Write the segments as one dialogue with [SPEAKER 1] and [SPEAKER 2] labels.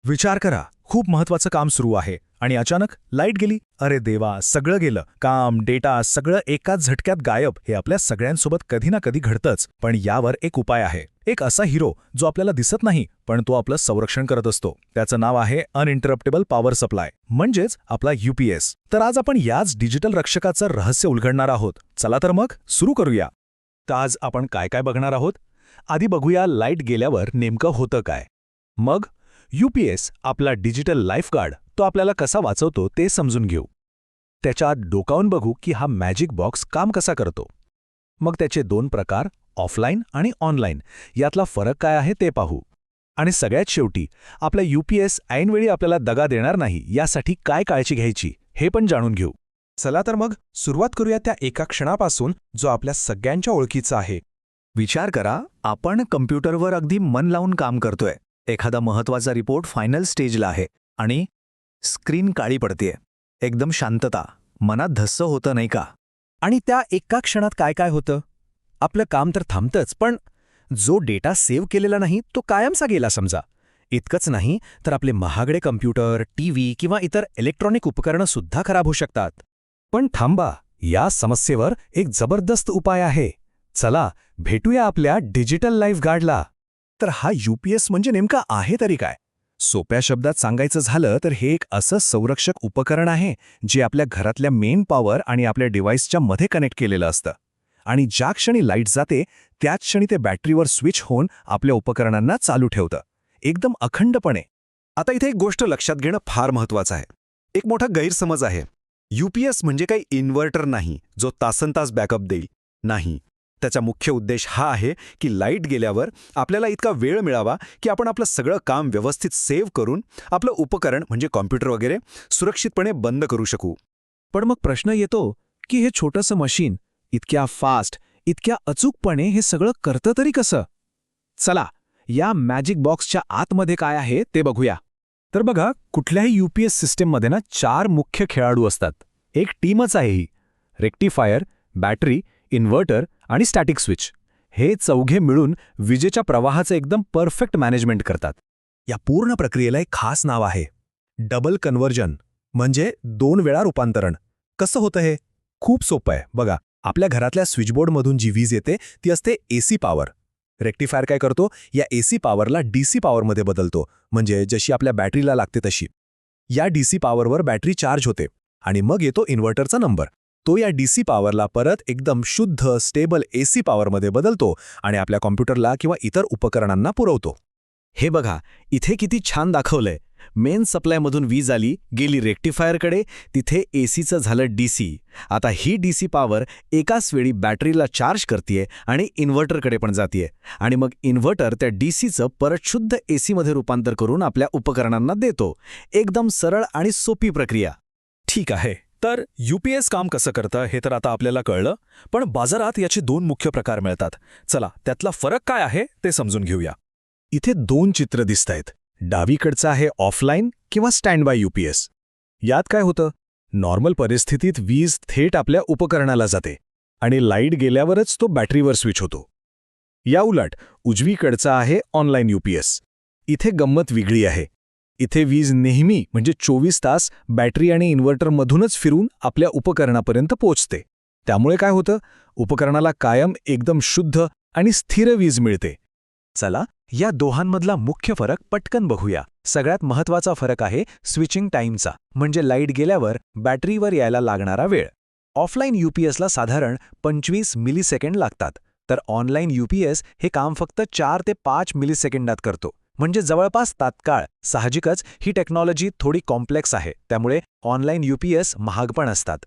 [SPEAKER 1] विचार करा, खूप महत्वाचं काम सुरू आहे आणि अचानक लाईट गेली. अरे देवा, सगळं गेलं. काम, डेटा सगळं एकाच झटक्यात गायब. हे आपल्या सगळ्यांसोबत कधी ना कधी घडतंच. पण यावर एक उपाय आहे. एक असा हिरो जो आपल्याला दिसत नाही, पण तो आपलं संरक्षण करत असतो. त्याचं नाव आहे अनइंटरप्टेबल पॉवर सप्लाय, म्हणजेच आपला UPS. तर आज आपण याच डिजिटल रक्षकाचं रहस्य उलगडणार आहोत. चला तर मग सुरू करूया. तर आज आपण काय काय बघणार आहोत? आधी बघूया लाईट गेल्यावर नेमकं होतं काय. मग UPS, आपला डिजिटल लाईफगार्ड, तो आपल्याला कसा वाचवतो ते समजून घेऊ. त्याच्या आत डोकावून बघू की हा मॅजिक बॉक्स काम कसा करतो. मग त्याचे दोन प्रकार, ऑफलाईन आणि ऑनलाईन, यातला फरक काय आहे ते पाहू. आणि सगळ्यात शेवटी आपला UPS ऐनवेळी आपल्याला दगा देणार नाही यासाठी काय काळजी घ्यायची हे पण जाणून घेऊ.
[SPEAKER 2] चला तर मग सुरुवात करूया त्या एका क्षणापासून जो आपल्या सगळ्यांच्या ओळखीचा आहे.
[SPEAKER 1] विचार करा, आपण कम्प्युटरवर अगदी मन लावून काम करतोय. एखादा महत्वाचा रिपोर्ट फायनल स्टेजला आहे आणि स्क्रीन काळी पडतेय. एकदम शांतता, मनात धस्स होतं नाही का?
[SPEAKER 3] आणि त्या एका क्षणात काय काय होतं? आपलं काम तर थांबतंच, पण जो डेटा सेव्ह केलेला नाही तो कायमचा गेला समजा. इतकंच नाही तर आपले महागडे कम्प्युटर, टीव्ही किंवा इतर इलेक्ट्रॉनिक उपकरणं सुद्धा खराब होऊ शकतात.
[SPEAKER 2] पण थांबा, या समस्येवर एक जबरदस्त उपाय आहे. चला भेटूया आपल्या डिजिटल लाईफगार्डला.
[SPEAKER 1] तर हा UPS म्हणजे नेमका आहे तरी काय?
[SPEAKER 2] सोप्या शब्दात सांगायचं झालं तर हे एक असं संरक्षक उपकरण आहे जे आपल्या घरातल्या मेन पॉवर आणि आपल्या डिव्हाइसच्या मध्ये कनेक्ट केलेलं असतं. आणि ज्या क्षणी लाईट जाते त्याच क्षणी ते बॅटरीवर स्विच होऊन आपल्या उपकरणांना चालू ठेवतं, एकदम अखंडपणे.
[SPEAKER 4] आता इथे एक गोष्ट लक्षात घेणं फार महत्वाचं आहे. एक मोठा गैरसमज आहे. UPS म्हणजे काही इन्व्हर्टर नाही जो तासनतास बॅकअप देईल. नाही, त्याचा मुख्य उद्देश हा आहे की लाईट गेल्यावर आपल्याला इतका वेळ मिळावा की आपण आपलं सगळं काम व्यवस्थित सेव्ह करून आपलं उपकरण म्हणजे कॉम्प्युटर वगैरे सुरक्षितपणे बंद करू शकू.
[SPEAKER 3] पण मग प्रश्न येतो की हे छोटंसं मशीन इतक्या फास्ट, इतक्या अचूकपणे हे सगळं करतं तरी कसं? चला या मॅजिक बॉक्सच्या आतमध्ये काय आहे ते बघूया.
[SPEAKER 2] तर बघा, कुठल्याही UPS सिस्टीममध्ये ना 4 मुख्य खेळाडू असतात. एक टीमच आहे ही. रेक्टिफायर, बॅटरी, इन्व्हर्टर आणि स्टॅटिक स्विच, हे चौघे मिळून विजेच्या प्रवाहाचं एकदम परफेक्ट मॅनेजमेंट करतात.
[SPEAKER 1] या पूर्ण प्रक्रियेला एक खास नाव आहे, डबल कन्व्हर्जन, म्हणजे 2 वेळा रूपांतरण. कसं होतं हे? खूप सोपं आहे. बघा, आपल्या घरातल्या स्विचबोर्डमधून जी वीज येते ती असते AC पॉवर. रेक्टिफायर काय करतो, या AC पॉवरला DC पॉवरमध्ये बदलतो, म्हणजे जशी आपल्या बॅटरीला लागते तशी. या DC पॉवरवर बॅटरी चार्ज होते आणि मग येतो इन्व्हर्टरचा नंबर. तो या DC पॉवरला परत एकदम शुद्ध, स्टेबल AC पॉवरमध्ये बदलतो आणि आपल्या कॉम्प्युटरला किंवा इतर उपकरणांना पुरवतो.
[SPEAKER 3] हे बघा, इथे किती छान दाखवलंय. मेन सप्लायमधून वीज आली, गेली रेक्टिफायरकडे, तिथे ACचं झालं DC. आता ही DC पॉवर एकाच वेळी बॅटरीला चार्ज करतीये आणि इन्व्हर्टरकडे पण जातीये. आणि मग इन्व्हर्टर त्या DCचं परत शुद्ध ACमध्ये रूपांतर करून आपल्या उपकरणांना देतो. एकदम सरळ आणि सोपी प्रक्रिया.
[SPEAKER 1] ठीक आहे, तर UPS काम कसं करतं हे तर आता आपल्याला कळलं. पण बाजारात याचे 2 मुख्य प्रकार मिळतात. चला त्यातला फरक काय आहे ते समजून घेऊया.
[SPEAKER 2] इथे 2 चित्र दिसतायत. डावीकडचं आहे ऑफलाईन किंवा स्टँड बाय UPS. यात काय होतं, नॉर्मल परिस्थितीत वीज थेट आपल्या उपकरणाला जाते आणि लाईट गेल्यावरच तो बॅटरीवर स्विच होतो. या उलट उजवीकडचा आहे ऑनलाईन UPS. इथे गंमत वेगळी आहे. इथे वीज नेहमी म्हणजे 24 तास बॅटरी आणि इन्व्हर्टरमधूनच फिरून आपल्या उपकरणापर्यंत पोहोचते. त्यामुळे काय होतं, उपकरणाला कायम एकदम शुद्ध आणि स्थिर वीज मिळते.
[SPEAKER 1] चला या दोहांमधला मुख्य फरक पटकन बघूया. सगळ्यात महत्वाचा फरक आहे स्विचिंग टाईमचा, म्हणजे लाईट गेल्यावर बॅटरीवर यायला लागणारा वेळ. ऑफलाईन UPSला साधारण 25 मिलीसेकंड लागतात, तर ऑनलाईन UPS हे काम फक्त 4 ते 5 मिलीसेकंदात करतो, म्हणजे जवळपास तात्काळ. साहजिकच ही टेक्नॉलॉजी थोडी कॉम्प्लेक्स आहे, त्यामुळे ऑनलाईन UPS महाग पण असतात.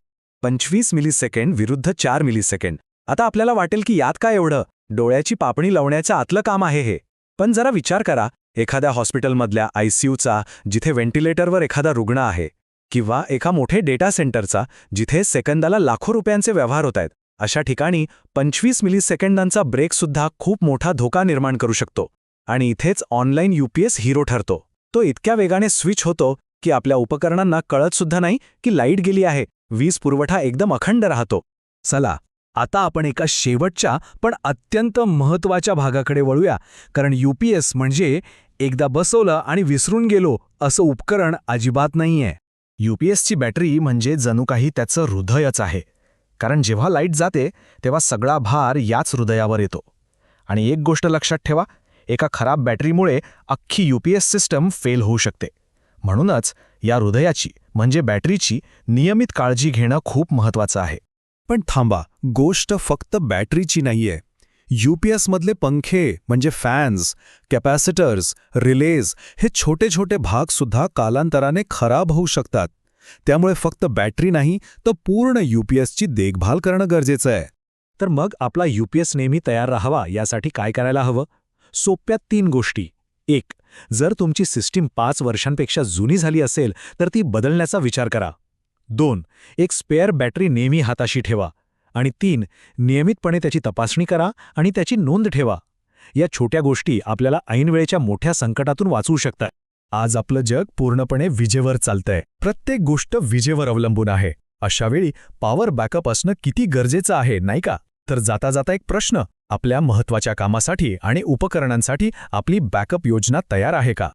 [SPEAKER 1] 25 मिलीसेकंड विरुद्ध 4 मिलीसेकंड. आता आपल्याला वाटेल की यात काय एवढं, डोळ्याची पापणी लावण्याचं आतलं काम आहे हे. पण जरा विचार करा, एखाद्या हॉस्पिटलमधल्या ICUचा, जिथे व्हेंटिलेटरवर एखादा रुग्ण आहे, किंवा एका मोठे डेटा सेंटरचा, जिथे सेकंदाला लाखो रुपयांचे व्यवहार होत आहेत, अशा ठिकाणी 25 मिलीसेकंदांचा ब्रेकसुद्धा खूप मोठा धोका निर्माण करू शकतो. आणि इथेच ऑनलाईन UPS हिरो ठरतो. तो इतक्या वेगाने स्विच होतो की आपल्या उपकरणांना कळतसुद्धा नाही की लाईट गेली आहे. वीज पुरवठा एकदम अखंड राहतो.
[SPEAKER 2] चला आता आपण एका शेवटच्या पण अत्यंत महत्त्वाच्या भागाकडे वळूया, कारण UPS म्हणजे एकदा बसवलं आणि विसरून गेलो असं उपकरण अजिबात नाहीये. UPSची बॅटरी म्हणजे जणू काही त्याचं हृदयच आहे. कारण जेव्हा लाईट जाते तेव्हा सगळा भार याच हृदयावर येतो. आणि एक गोष्ट लक्षात ठेवा, एका खराब बॅटरीमुळे अख्खी UPS सिस्टम फेल होऊ शकते. म्हणूनच या हृदयाची म्हणजे बॅटरीची नियमित काळजी घेणं खूप महत्त्वाचं आहे.
[SPEAKER 4] पण थांबा, गोष्ट फक्त बॅटरीची नाहीये. UPSमधले पंखे म्हणजे फॅन्स, कॅपॅसिटर्स, रिलेज हे छोटे छोटे भागसुद्धा कालांतराने खराब होऊ शकतात. त्यामुळे फक्त बॅटरी नाही तर पूर्ण UPSची देखभाल करणं गरजेचं आहे.
[SPEAKER 1] तर मग आपला UPS नेहमी तयार राहावा यासाठी काय करायला हवं? सोप्या 3 गोष्टी. 1. जर तुमची सिस्टीम 5 वर्षांपेक्षा जुनी झाली असेल तर ती बदलण्याचा विचार करा. 2. एक स्पेअर बॅटरी नेहमी हाताशी ठेवा. आणि 3. नियमितपणे त्याची तपासणी करा आणि त्याची नोंद ठेवा. या छोट्या गोष्टी आपल्याला ऐनवेळेच्या मोठ्या संकटातून वाचवू शकतात.
[SPEAKER 2] आज आपलं जग पूर्णपणे विजेवर चालतंय. प्रत्येक गोष्ट विजेवर अवलंबून आहे. अशावेळी पॉवर बॅकअप असणं किती गरजेचं आहे, नाही का? तर जाता जाता एक प्रश्न, आपल्या महत्त्वाच्या कामासाठी आणि उपकरणांसाठी आपली बॅकअप योजना तयार आहे का?